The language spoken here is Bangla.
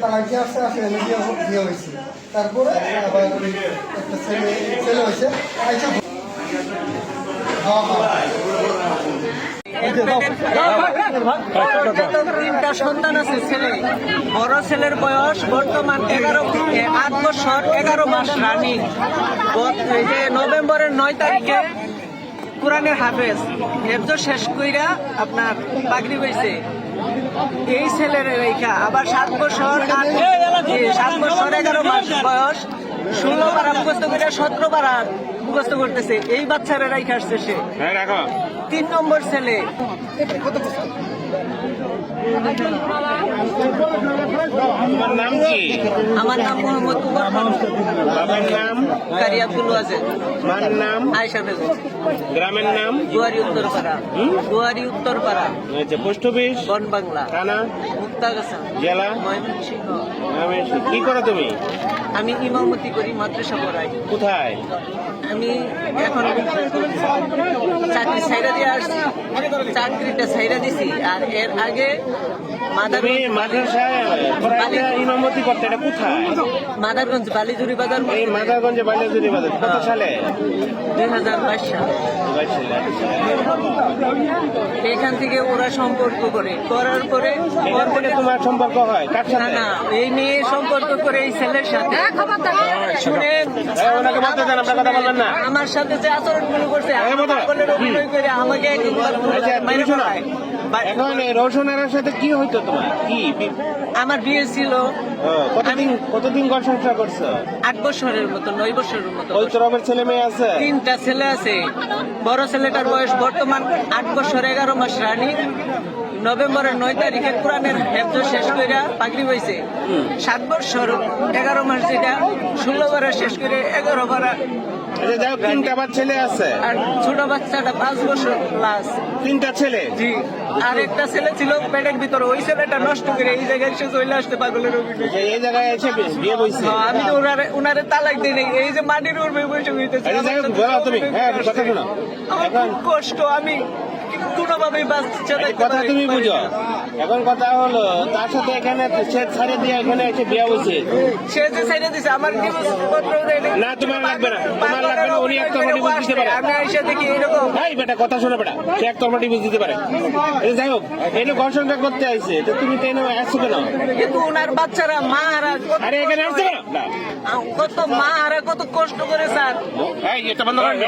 তালাকি আসতে আসে বিয়ে হয়েছে, তারপরে আবার একটা ছেলে হয়েছে। তিনটা সন্তান আছে ছেলে। বড় ছেলের বয়স বর্তমান 8 বছর 11 মাস রানিং। নভেম্বরের 9 তারিখে কোরআনের হাফেজ হেফজ শেষ কইরা আপনার পাগড়ি হয়েছে। এই ছেলের রেখা আবার 7 বছর 11 মাস বয়স 16 পারা মুখস্থ করে 17 পারা মুখস্থ করতেছে। এই বাচ্চারা রেখা আসছে সে 3 নম্বর ছেলে। আমার নাম মোহাম্মদ কুমার। বাবার নাম কারি আব্দুল ওয়াজেদ। মার নাম আয়েশা বেগম। গ্রামের নাম দুয়ারি উত্তরপাড়া। দুয়ারি উত্তরপাড়া। আচ্ছা, পোস্ট অফিস বনবাংলা, থানা মুক্তাগাছা, জেলা ময়মনসিংহ। কি করো তুমি? আমি ইমামতি করি, মাদ্রাসা পড়াই। কোথায়? আমি এখন চাকরি ছাইরা দিয়ে আসছি, চাকরিটা ছাইরা দিছি। আর এর আগে ইমামতি করতে। এটা কোথায়? মাদারগঞ্জ বালিজুরি বাজার। এই মাদারগঞ্জে বালিজুরি বাজার। কত সালে? 2022 সালে। এখান থেকে ওরা সম্পর্ক করে, করার পরে তোমার সম্পর্ক হয় কার সাথে? না, এই মেয়ে সম্পর্ক করে এই ছেলের সাথে। শুনে আমার সাথে যে আচরণগুলো করছে, অভিনয় করে আমাকে এখন রোশনার সাথে কি হইতো তোমার? কি আমার বিয়ে ছিল। কতদিন ঘর সংসার করছো? 8 বছরের মতো, 9 বছরের মতো। ওই তোর ছেলে মেয়ে আছে? 3টা ছেলে আছে। বড় ছেলেটার বয়স বর্তমান 8 বছর 11 মাস রানী। নভেম্বরের 9 তারিখে কোরআনের হেফজ শেষ করে পাগড়ি হয়েছে। 7 বছর 11 মাস যেটা 16 বার শেষ করে 11 বার। তিনটা ছেলে আছে। আর ছোট বাচ্চাটা 5 বছর প্লাস। 3টা ছেলে? জি। আর একটা ছেলে ছিল পেটের ভিতরে, ওই ছেলেটা নষ্ট করে এই জায়গায় এসে চলে আসতে পাগলের অভিনয়। এই জায়গায় এসে বিয়ে হয়েছে। আমি তো ওনারে তালাক দিই নাই। এই যে মাটির উপরে বসে হইতেছে। এখন কষ্ট, আমি কোনোভাবে কথা তুমি বুঝো। এখন কথা হলো তার সাথে এখানে সে ছাড়ে দিয়ে এখানে এসে বিয়ে হয়েছে। সে যে ছাড়ে দিছে আমার না, তোমার লাগবে না, তোমার লাগবে না। উনি একতরফা ডিভোর্স দিতে পারে। আমি এসে দেখি এরকম। এই বেটা কথা শোনো বেটা, সে একতরফা ডিভোর্স দিতে পারে। যাই হোক, এনে ঘর সংসার করতে আইছে, তো তুমি তো এনে আসছো কেন? কিন্তু ওনার বাচ্চারা মা হারা। আরে এখানে আসছো না, কত মা হারা, কত কষ্ট করে স্যার। এই এটা বন্ধ করেন।